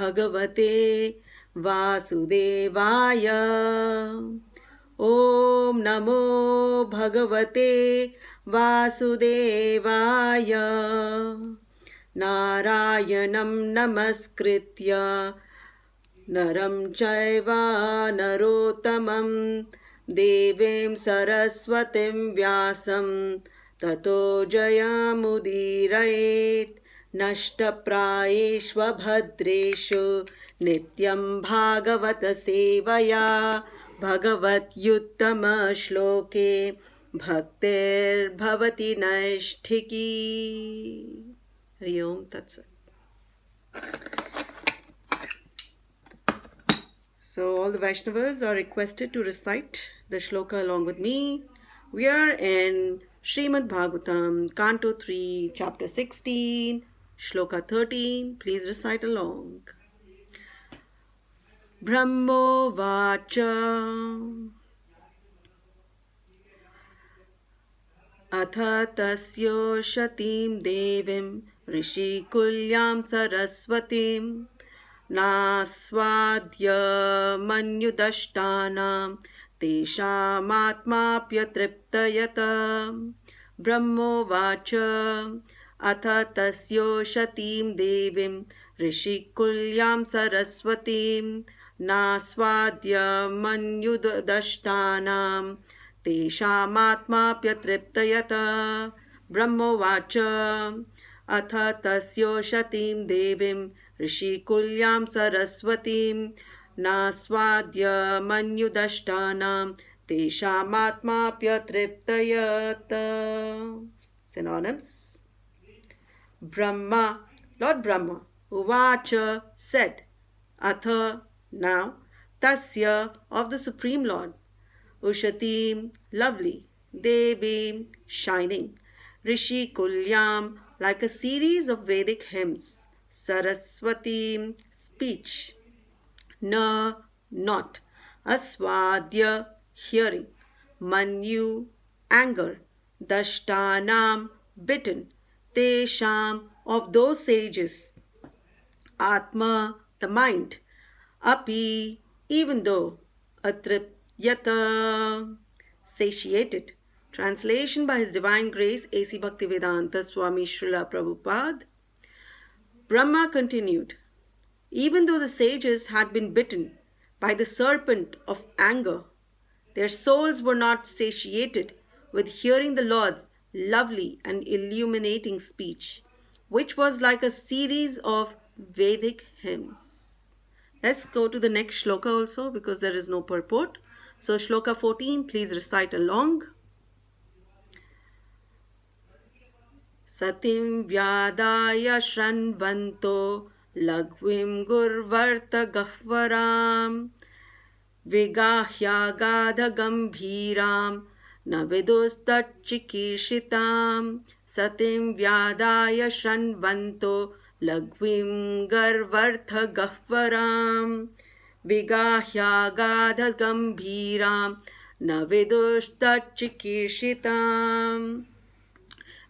भगवते वासुदेवाय। ॐ नमो भगवते वासुदेवाय। नारायणं नमस्कृत्य नरं चैव नरोत्तमं देवीं सरस्वतीं व्यासं ततो जयमुदीरयेत्। नष्टप्रायेष्व भद्रेषु नित्यं भागवत सेवया भगवत्युत्तमश्लोके भक्तिर्भवति नैष्ठिकी। हरि ओम तत्सत्। So all the Vaishnavas are requested to recite the shloka along with me. We are in Srimad Bhagavatam, Canto 3, Chapter 16, Shloka 13. Please recite along. Brahmo Vacha Atha Tasyo Shatim Devim Rishikulyam Saraswatim Naswadya Manyudashtanam Teshamatmapyatriptayata. Brahmo Vacha Atha Tasyo Shatim Devim Rishikulyam Saraswatim Naswadya Manyudashtanam Teshamatmapyatriptayata. Brahmo Vacha Atha Tasyo Shatim Devim Rishikulyam Saraswatim Naswadya Manyudashtanam Teshamatmapyatriptayata. Synonyms. Brahma, Lord Brahma, Uvacha said, Atha, now, Tasya, of the Supreme Lord, Ushatim, lovely, Devim, shining, Rishi Kulyam, like a series of Vedic hymns, Saraswatim, speech, Na, not, Aswadya, hearing, Manyu, anger, Dashtanam, bitten, Tesham, of those sages, Atma, the mind, Api, even though, Atripyata, satiated. Translation by His Divine Grace A.C. Bhaktivedanta Swami Srila Prabhupada. Brahma continued, even though the sages had been bitten by the serpent of anger, their souls were not satiated with hearing the Lord's lovely and illuminating speech, which was like a series of Vedic hymns. Let's go to the next shloka also because there is no purport. So shloka 14, please recite along. Satim vyadaya shranvanto lagvim gurvarta gahvaram vigahya gadha gambhiram navidustachikishitam. Satim vyadaya shranvanto lagvim garvartha gahvaram vigahya gadha gambhiram navidustachikishitam.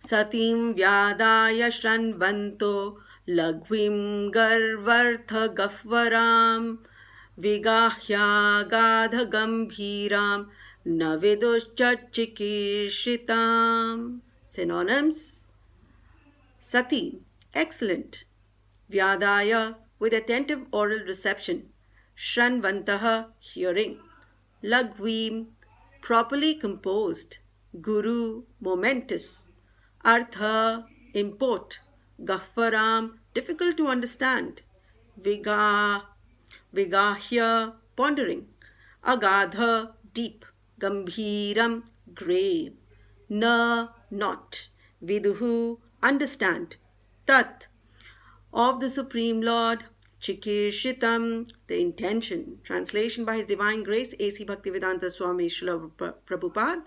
Satim vyadaya shranvanto lagvim garvartha gahvaram vigahya gadha gambhiram navidustachikishitam. Synonyms. Sati, excellent. Vyadaya, with attentive oral reception. Shranvantaha, hearing. Lagvim, properly composed. Guru, momentous. Artha, import. Gahvaram, difficult to understand. Vigahya, pondering. Agadha, deep. Gambhiram, grave. Na, not. Viduhu, understand. Tat, of the Supreme Lord. Chikishitam, the intention. Translation by His Divine Grace A.C. Bhaktivedanta Swami Srila Prabhupada.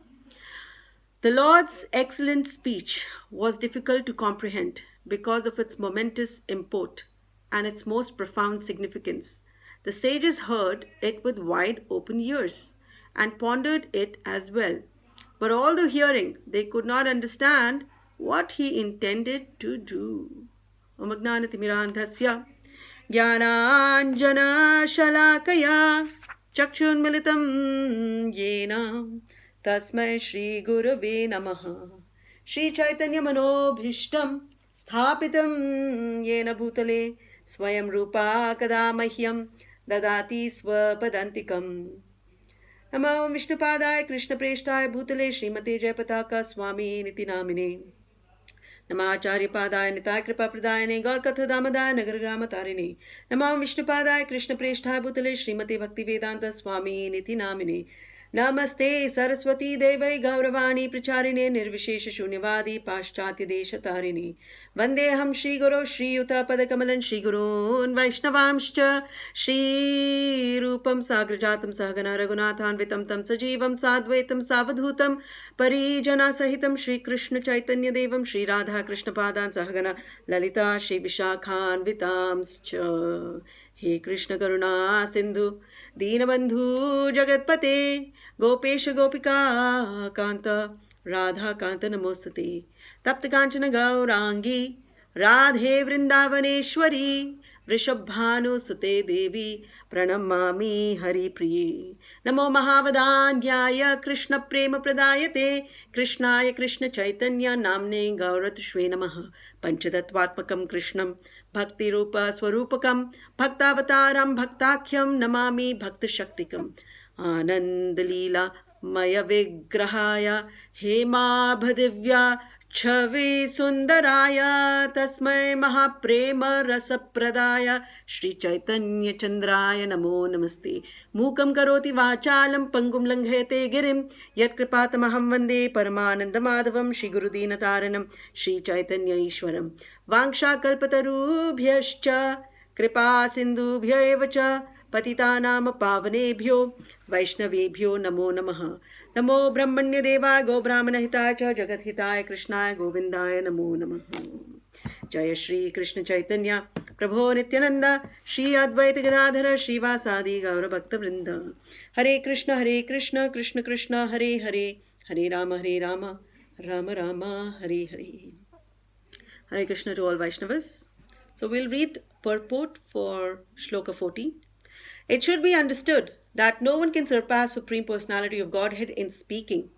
The Lord's excellent speech was difficult to comprehend because of its momentous import and its most profound significance. The sages heard it with wide open ears and pondered it as well. But although hearing, they could not understand what he intended to do. Om Ajnana Timirandhasya ज्ञानाञ्जनशलाकया चक्षुन्मिलितं येन तस्मै श्रीगुरवे नमः। श्रीचैतन्यमनोभीष्टं स्थापितं येन भूतले स्वयं रूपा कदा मह्यं ददाति स्वपदान्तिकम्। नमो विष्णुपादाय कृष्णप्रेष्ठाय भूतले श्रीमते जयपताका स्वामिनिति नामिने। नमाचार्यपादाय निताय कृपाप्रदायिने गौरकथादामदाय नगरग्रामतारिणे। नमो विष्णुपादाय कृष्णप्रेष्ठाय भूतले श्रीमते भक्तिवेदान्त स्वामिनिति नामिने। नमस्ते सरस्वती देवै गौरवाणी प्रचारिणे निर्विशेष शून्यवादी पाश्चात्य देशतारिणे। वन्देऽहं श्रीगुरो श्रीयुतपदकमलं श्रीगुरून् वैष्णवांश्च श्रीरूपं साग्रजातं सहगना रघुनाथान्वितं तं सजीवं साद्वैतं सावधूतं परिजनसहितं श्रीकृष्णचैतन्यदेवं श्रीराधाकृष्णपादान् सहगना ललिता श्रीविशाखान्वितांश्च। हे कृष्ण करुणा सिंधु दीनबंधु जगतपते गोपेश गोपिका कांत राधा कांत नमोस्तुते। तप्त कांचन गौरांगी राधे वृंदावनेश्वरी वृषभानुसुते देवी प्रणमामि हरिप्रिये। नमो महावदान्याय कृष्ण प्रेम प्रदायते कृष्णाय कृष्ण चैतन्य नाम्ने गौरतुष्वे नमः। पंचतत्वात्मकं कृष्णं भक्तिरूप स्वरूपकं भक्तावतारं भक्ताख्यं नमामि भक्तशक्तिकम्। आनन्दलीला मय विग्रहाय हेमाभदिव्या छवि सुंदराय तस्मै महाप्रेम रसप्रदाय श्री चैतन्य चंद्राय नमो नमस्ते। मूकं करोति वाचालं पंगुं लंघयते गिरिं यत्कृपातमहं वन्दे परमानन्दमाधवं श्री गुरुदीनतारणं श्री चैतन्य ईश्वरं। वाञ्छाकल्पतरुभ्यश्च कृपा सिन्धुभ्य एव च पतितानां पावनेभ्यो वैष्णवेभ्यो नमो नमः। नमो ब्रह्मण्य देवाय गो ब्राह्मण हिताय च जगत हिताय कृष्णाय गोविंदाय नमो नमः। जय श्री कृष्ण चैतन्य प्रभो नित्यानंद श्री अद्वैत गदाधर श्रीवासादि गौर भक्त वृंद। हरे Krishna Krishna Krishna Hare Hare Hare Ram Ram Ram Hare Hare. Hare Krishna to all Vaishnavas. So we'll read purport for Shloka 14. It should be understood that no one can surpass Supreme Personality of Godhead in speaking.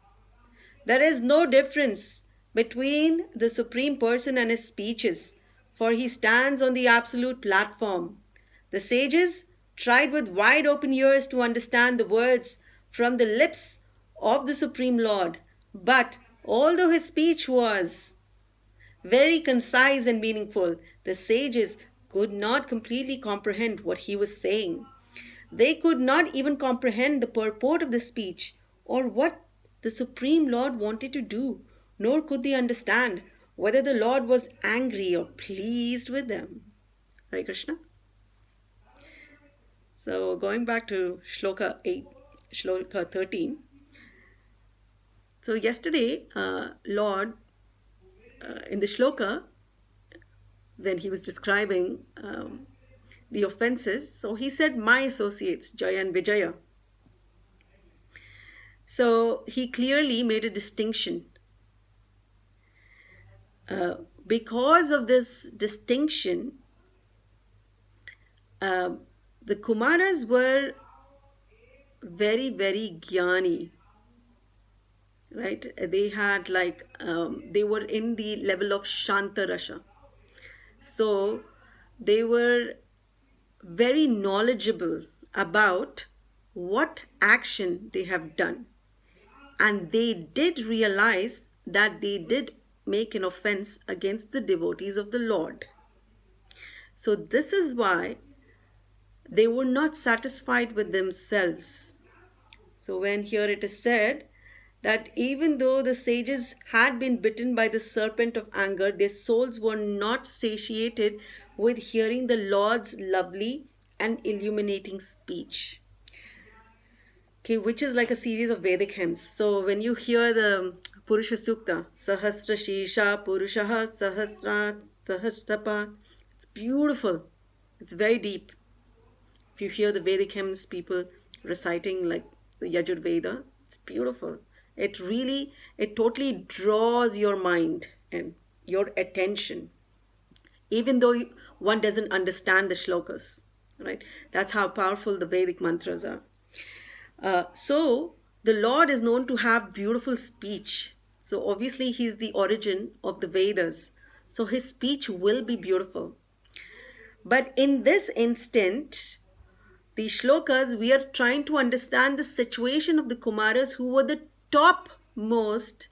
There is no difference between the Supreme Person and his speeches, for he stands on the absolute platform. The sages tried with wide open ears to understand the words from the lips of the Supreme Lord, but although his speech was very concise and meaningful, the sages could not completely comprehend what he was saying. They could not even comprehend the purport of the speech or what the Supreme Lord wanted to do, nor could they understand whether the Lord was angry or pleased with them. Hare Krishna. So going back to Shloka 8, Shloka 13. So yesterday, Lord, in the Shloka, when he was describing the offenses, so he said, my associates, Jaya and Vijaya. So he clearly made a distinction. Because of this distinction, the Kumaras were very, very jnani, right? They had they were in the level of Shanta Rasha. So they were very knowledgeable about what action they have done. And they did realize that they did make an offense against the devotees of the Lord. So this is why they were not satisfied with themselves. So when here it is said that even though the sages had been bitten by the serpent of anger, their souls were not satiated with hearing the Lord's lovely and illuminating speech. Okay, which is like a series of Vedic hymns. So when you hear the Purusha Sukta, Sahasra Shisha Purushaha Sahasra Sahasrapa, it's beautiful. It's very deep. If you hear the Vedic hymns, people reciting like the Yajur Veda, it's beautiful. It totally draws your mind and your attention. even though one doesn't understand the shlokas, right? That's how powerful the Vedic mantras are. So the Lord is known to have beautiful speech. So obviously he's the origin of the Vedas. So his speech will be beautiful. But in this instant, the shlokas, we are trying to understand the situation of the Kumaras who were the topmost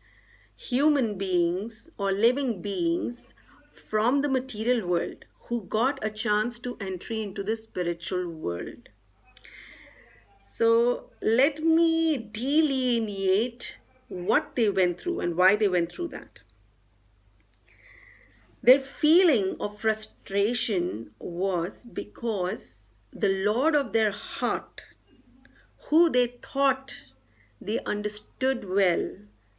human beings or living beings from the material world who got a chance to entry into the spiritual world. So let me delineate what they went through and why they went through that. Their feeling of frustration was because the Lord of their heart, who they thought they understood well,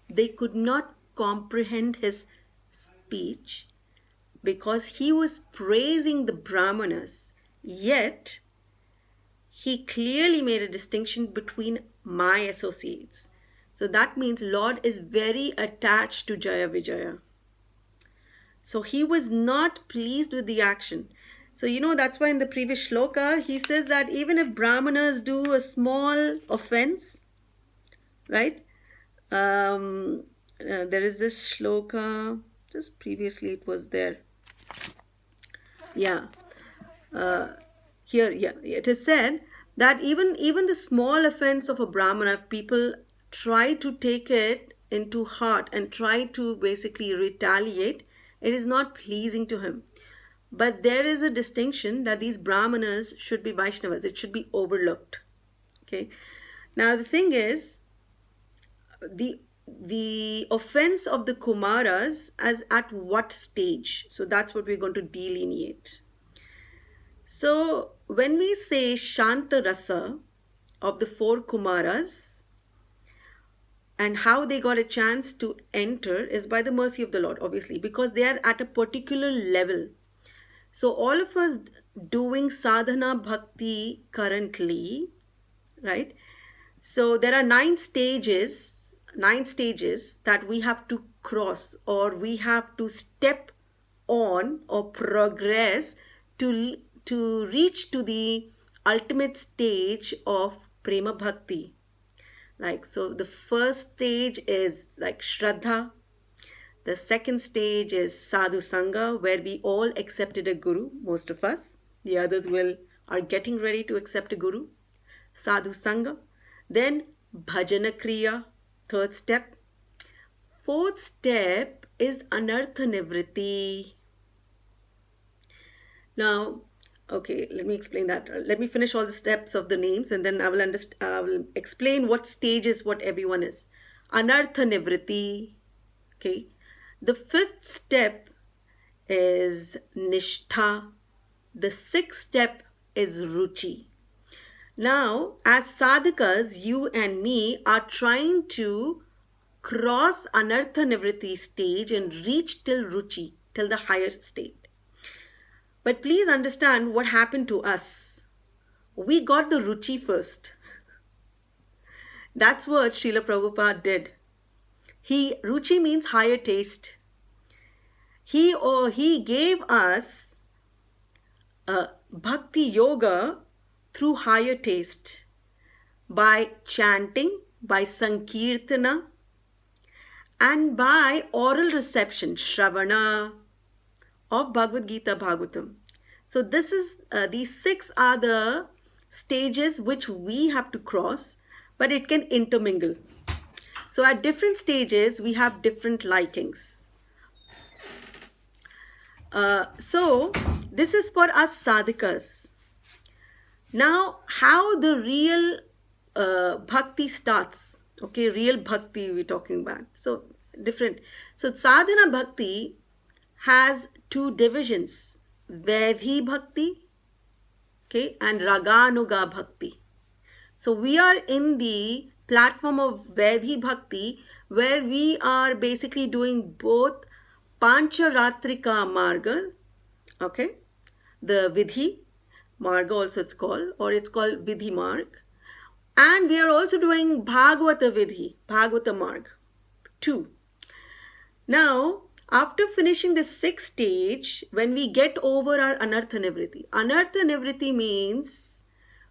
they could not comprehend his speech because he was praising the Brahmanas, yet he clearly made a distinction between my associates. So that means Lord is very attached to Jaya Vijaya. So he was not pleased with the action. So, that's why in the previous shloka, he says that even if Brahmanas do a small offense, right? There is this shloka, just previously it was there. Yeah. Here, yeah, it is said that even the small offense of a Brahmana, if people try to take it into heart and try to basically retaliate, it is not pleasing to him. But there is a distinction that these Brahmanas should be Vaishnavas. It should be overlooked. Okay. Now the thing is, the offense of the Kumaras as at what stage? So that's what we're going to delineate. So when we say Shanta Rasa of the four Kumaras and how they got a chance to enter is by the mercy of the Lord, obviously, because they are at a particular level. So all of us doing sadhana bhakti currently, right? So there are 9 stages that we have to cross or we have to step on or progress to reach to the ultimate stage of prema bhakti. Like, so the first stage is like Shraddha. The second stage is Sadhu Sangha, where we all accepted a guru, most of us. The others are getting ready to accept a guru. Sadhu Sangha. Then Bhajana Kriya, third step. Fourth step is Anartha Nivritti. Now, okay, let me explain that. Let me finish all the steps of the names and then I will explain what stage is what everyone is. Anartha Nivritti. Okay. The fifth step is Nishtha. The sixth step is Ruchi. Now, as sadhakas, you and me are trying to cross Anartha Nivritti stage and reach till Ruchi, till the higher state. But please understand what happened to us. We got the Ruchi first. That's what Srila Prabhupada did. Ruchi means higher taste. He gave us bhakti yoga through higher taste by chanting, by sankirtana, and by oral reception, shravana, of Bhagavad Gita Bhagavatam. So these 6 are the stages which we have to cross, but it can intermingle. So at different stages, we have different likings. So this is for us sadhakas. Now, how the real bhakti starts. Okay, real bhakti we're talking about. So different. So sadhana bhakti has 2 divisions. Vaidhi bhakti, okay, and raganuga bhakti. So we are in the platform of Vaidhi bhakti where we are basically doing both Pancharatrika marga, okay, the Vidhi marga also it's called, or it's called Vidhi marg, and we are also doing Bhagavata Vidhi, Bhagavata marg 2. Now, After finishing the sixth stage, when we get over our anartha nivritti means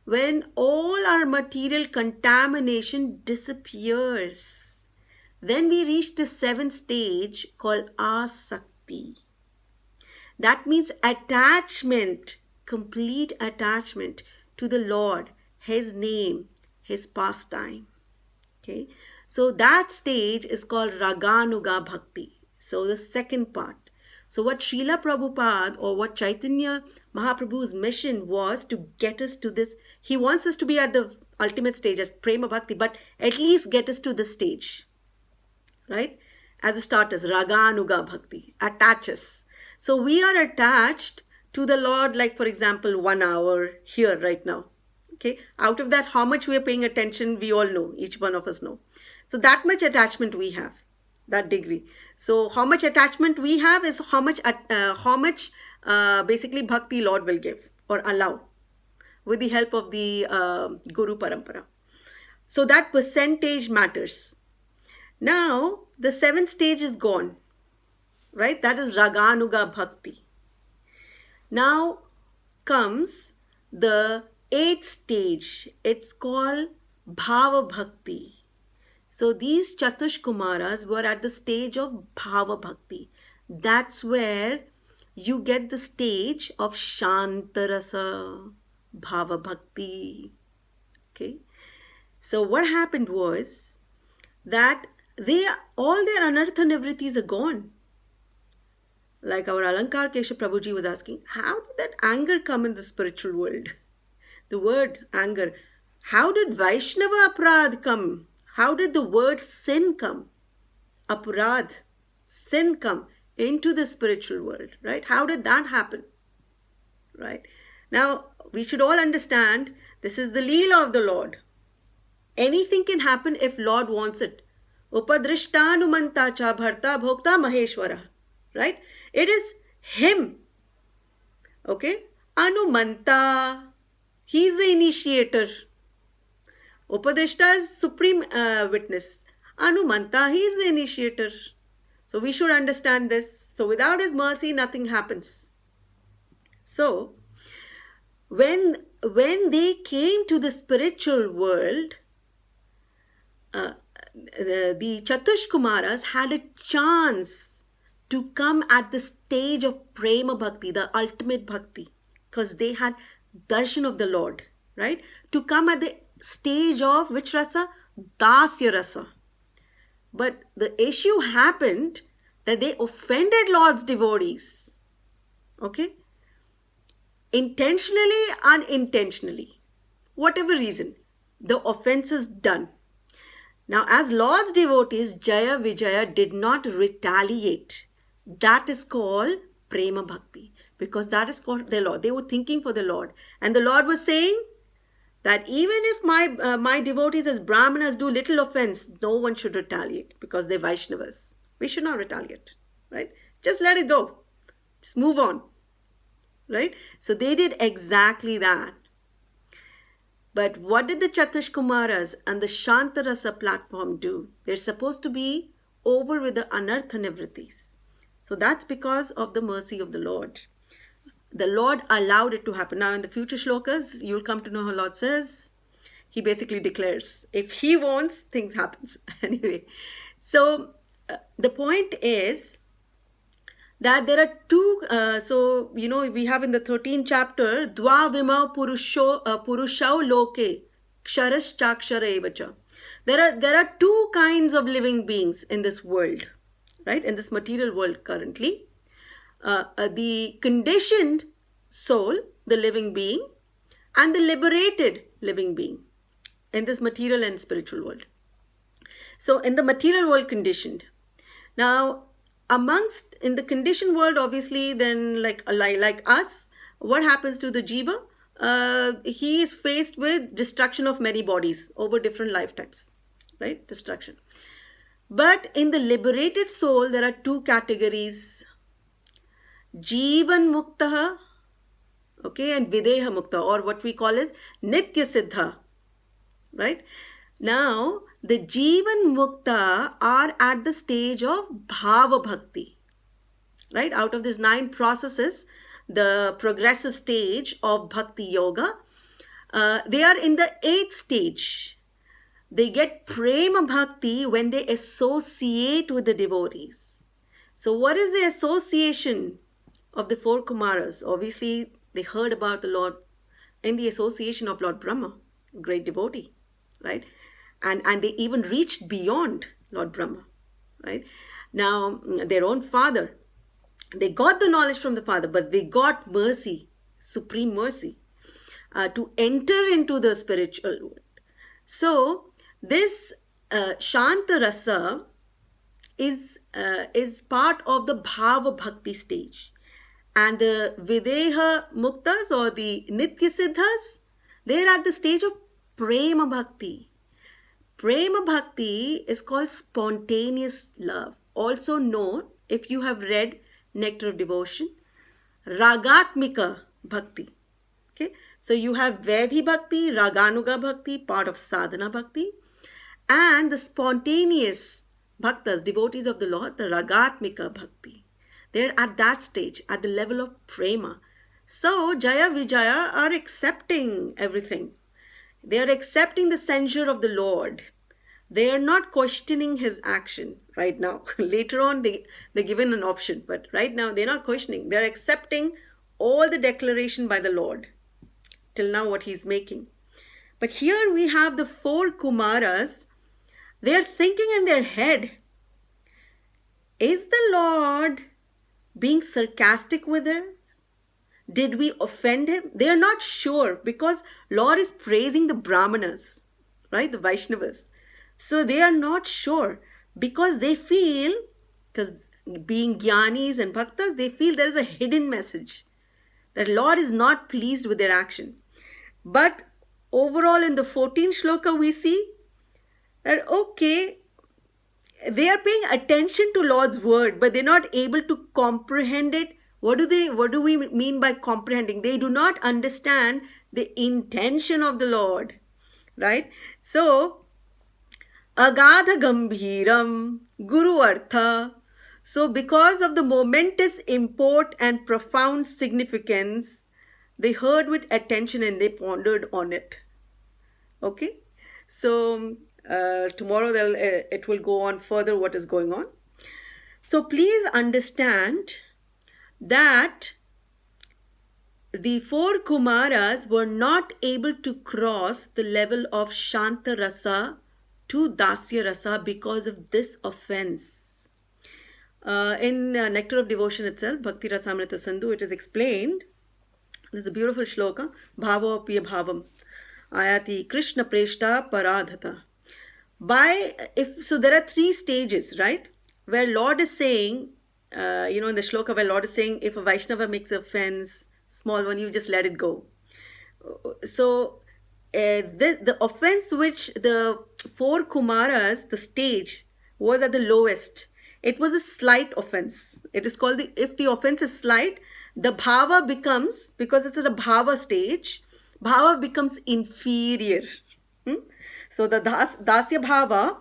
when all our material contamination disappears. Then we reach the seventh stage called asakti. That means attachment, complete attachment to the Lord, His name, His pastime. Okay, so that stage is called Raganuga Bhakti. So the second part. So what Srila Prabhupada or what Chaitanya Mahaprabhu's mission was to get us to this. He wants us to be at the ultimate stage as Prema Bhakti, but at least get us to the stage. Right? As a starters, Raganuga Bhakti, attach us. So we are attached to the Lord, like for example, 1 hour here right now. Okay, out of that, how much we are paying attention, we all know, each one of us know. So that much attachment we have, that degree. So how much attachment we have is how much basically bhakti Lord will give or allow with the help of the Guru Parampara. So that percentage matters. Now, the seventh stage is gone, right? That is Raganuga Bhakti. Now comes the eighth stage. It's called Bhava Bhakti. So these Chatush Kumaras were at the stage of Bhava Bhakti. That's where you get the stage of Shantarasa Bhava Bhakti. Okay. So what happened was that all their anartha nivrittis are gone. Like our Alankar Keshav Prabhuji was asking, how did that anger come in the spiritual world? The word anger. How did Vaishnava Aparad come? How did the word sin come? Aparad, sin come into the spiritual world, right? How did that happen? Right? Now, we should all understand this is the Leela of the Lord. Anything can happen if Lord wants it. Upadrishtanumanta cha bharta bhokta maheshwara. Right? It is Him. Okay? Anumanta. He is the initiator. Upadrishta is supreme witness. Anumanta, he is the initiator. So we should understand this. So without His mercy, nothing happens. So when they came to the spiritual world, the Chatush Kumaras had a chance to come at the stage of Prema Bhakti, the ultimate Bhakti, because they had darshan of the Lord, right? To come at the stage of which rasa? Dasya rasa. But the issue happened that they offended Lord's devotees. Okay? Intentionally, unintentionally. Whatever reason, the offense is done. Now, as Lord's devotees, Jaya Vijaya did not retaliate. That is called Prema Bhakti, because that is for the Lord. They were thinking for the Lord. And the Lord was saying that even if my devotees as Brahmanas do little offense, no one should retaliate because they're Vaishnavas. We should not retaliate, right? Just let it go. Just move on, right? So they did exactly that. But what did the Chatush Kumaras and the Shantarasa platform do? They're supposed to be over with the Anartha Nivrittis. So that's because of the mercy of the Lord. The Lord allowed it to happen. Now in the future shlokas, you'll come to know how Lord says. He basically declares, if He wants, things happens. Anyway, so the point is that there are two, we have in the 13th chapter, Dva Vima Purushau Loke, Ksharas Chakshara Evacha. There are two kinds of living beings in this world, right? In this material world currently. The conditioned soul, the living being, and the liberated living being in this material and spiritual world. So in the material world, conditioned. Now, in the conditioned world, obviously, then like us, what happens to the jiva? He is faced with destruction of many bodies over different lifetimes, right? Destruction. But in the liberated soul, there are two categories. Jivan Muktaha, okay, and Videha Mukta, or what we call as Nitya Siddha, right? Now, the Jivan Mukta are at the stage of Bhava Bhakti. right? Out of these 9 processes, the progressive stage of Bhakti Yoga, they are in the 8th stage. They get Prema Bhakti when they associate with the devotees. So, what is the association of the 4 Kumaras? Obviously, they heard about the Lord in the association of Lord Brahma, great devotee, right? And they even reached beyond Lord Brahma, right? Now, their own father, they got the knowledge from the father, but they got mercy, supreme mercy, to enter into the spiritual world. So, this Shanta Rasa is part of the Bhava Bhakti stage. And the Videha Muktas or the Nitya Siddhas, they're at the stage of Prema Bhakti. Prema Bhakti is called spontaneous love, also known, if you have read Nectar of Devotion, Ragatmika Bhakti. Okay, so you have Vedhi Bhakti, Raganuga Bhakti, part of Sadhana Bhakti, and the spontaneous bhaktas, devotees of the Lord, the Ragatmika Bhakti. They're at that stage, at the level of prema. So Jaya Vijaya are accepting everything. They are accepting the censure of the Lord. They are not questioning his action right now. Later on, they're given an option, but right now they're not questioning. They're accepting all the declaration by the Lord till now what he's making. But here we have the 4 Kumaras. They're thinking in their head, is the Lord being sarcastic with us? Did we offend him? They are not sure because Lord is praising the Brahmanas, right? The Vaishnavas. So they are not sure because they feel, because being Gyanis and Bhaktas, they feel there is a hidden message that Lord is not pleased with their action. But overall in the 14th shloka we see that okay, they are paying attention to Lord's word, but they're not able to comprehend it. What do we mean by comprehending? They do not understand the intention of the Lord, right? So, Agadha Gambhiram, Guru Artha. So, because of the momentous import and profound significance, they heard with attention and they pondered on it. Okay? So, tomorrow it will go on further what is going on. So, please understand that the 4 Kumaras were not able to cross the level of Shanta Rasa to Dasya Rasa because of this offense. In Nectar of Devotion itself, Bhakti Rasamrita Sandhu, it is explained. There's a beautiful shloka, Bhavo Apiya Bhavam, Ayati Krishna Preshta Paradhata. So there are 3 stages, right? Where Lord is saying, in the shloka where Lord is saying, if a Vaishnava makes an offense, small one, you just let it go. So the offense which the 4 Kumaras, the stage, was at the lowest. It was a slight offense. It is called, if the offense is slight, the bhava becomes, because it's at a bhava stage, bhava becomes inferior. So the dasya bhava,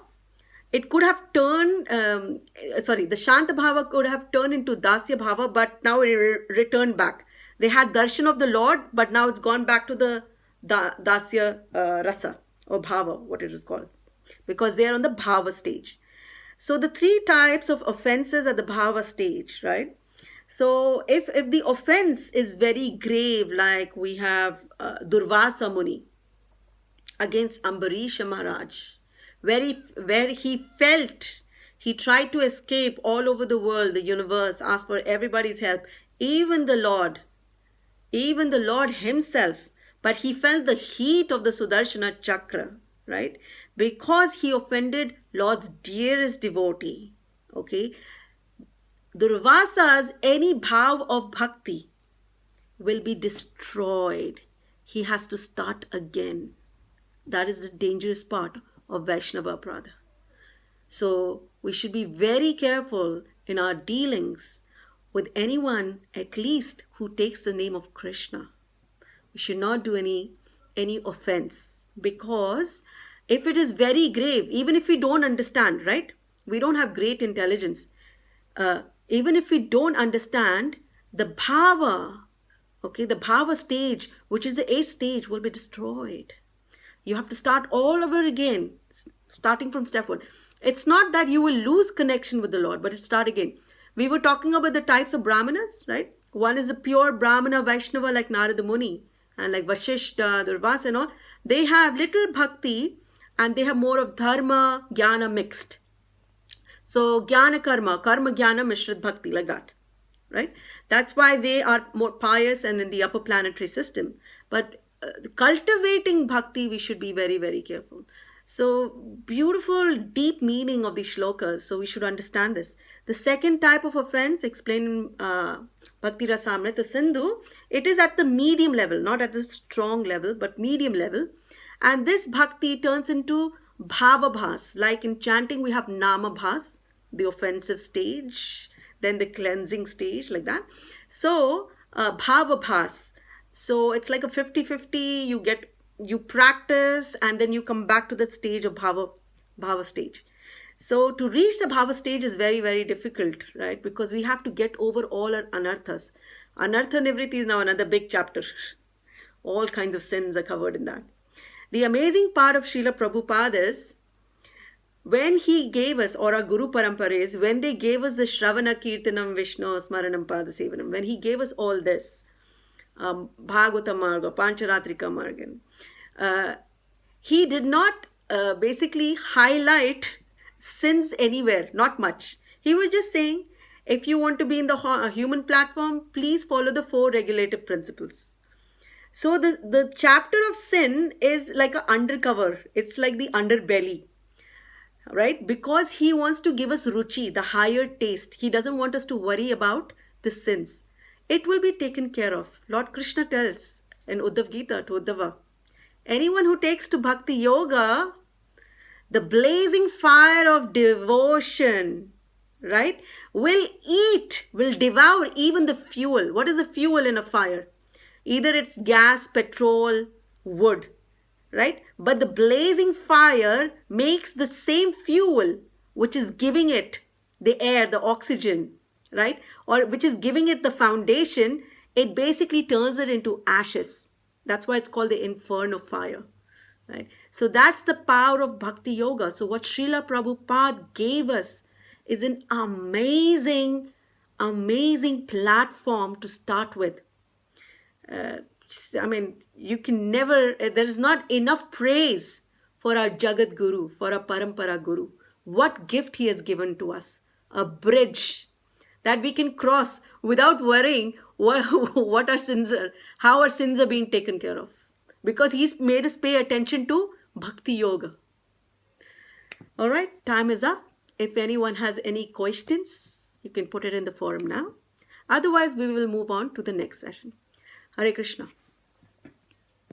it could have turned, the Shanta Bhava could have turned into Dasya Bhava, but now it returned back. They had darshan of the Lord, but now it's gone back to the Dasya Rasa or Bhava, what it is called, because they are on the Bhava stage. So the 3 types of offenses at the Bhava stage, right? So if the offense is very grave, like we have Durvasa Muni against Ambarisha Maharaj, where he felt, he tried to escape all over the world, the universe, asked for everybody's help, even the Lord himself, but he felt the heat of the Sudarshana Chakra, right? Because he offended Lord's dearest devotee, okay? Durvasa's any bhav of bhakti will be destroyed. He has to start again. That is the dangerous part of Vaishnava Aparadha. So we should be very careful in our dealings with anyone, at least who takes the name of Krishna. We should not do any offense, because if it is very grave, even if we don't understand, right? We don't have great intelligence. even if we don't understand the bhava, okay, the bhava stage, which is the 8th stage, will be destroyed. You have to start all over again, starting from step 1. It's not that you will lose connection with the Lord, but it's start again. We were talking about the types of brahmanas, right? One is the pure brahmana Vaishnava like Narada Muni and like Vashishta, Durvasa and all. They have little bhakti and they have more of dharma, jnana mixed. So jnana karma, karma jnana mishrit bhakti, like that, right? That's why they are more pious and in the upper planetary system. But cultivating bhakti, we should be very, very careful. So beautiful, deep meaning of these shlokas. So we should understand this. The second type of offense explained in Bhakti Rasamrita Sindhu, it is at the medium level, not at the strong level, but medium level. And this bhakti turns into bhava bhas. Like in chanting, we have nama bhas, the offensive stage, then the cleansing stage, like that. So bhava bhas. So it's like a 50-50. You practice and then you come back to that stage of bhava stage. So to reach the bhava stage is very, very difficult, right? Because we have to get over all our anarthas. Anartha nivritti is now another big chapter. All kinds of sins are covered in that. The amazing part of Srila Prabhupada is when he gave us, or our Guru Paramparas, when they gave us the Shravana Kirtanam Vishnu Smaranam Padasevanam, when he gave us all this, Bhagavata Marga, Pancharatrika Margan, he did not basically highlight sins anywhere, not much. He was just saying, if you want to be in the human platform, please follow the 4 regulative principles. So the chapter of sin is like an undercover. It's like the underbelly, right? Because he wants to give us ruchi, the higher taste. He doesn't want us to worry about the sins. It will be taken care of. Lord Krishna tells in Uddhav Gita to Uddhava, anyone who takes to bhakti yoga, the blazing fire of devotion, right, will devour even the fuel. What is the fuel in a fire? Either it's gas, petrol, wood, right? But the blazing fire makes the same fuel, which is giving it the air, the oxygen, right? Or which is giving it the foundation, it basically turns it into ashes. That's why it's called the inferno fire, right? So that's the power of bhakti yoga. So what Srila Prabhupada gave us is an amazing, amazing platform to start with. I mean, you can never, there is not enough praise for our Jagat Guru, for our Parampara Guru. What gift he has given to us. A bridge that we can cross without worrying what our sins are, how our sins are being taken care of. Because he's made us pay attention to Bhakti Yoga. All right, time is up. If anyone has any questions, you can put it in the forum now. Otherwise, we will move on to the next session. Hare Krishna.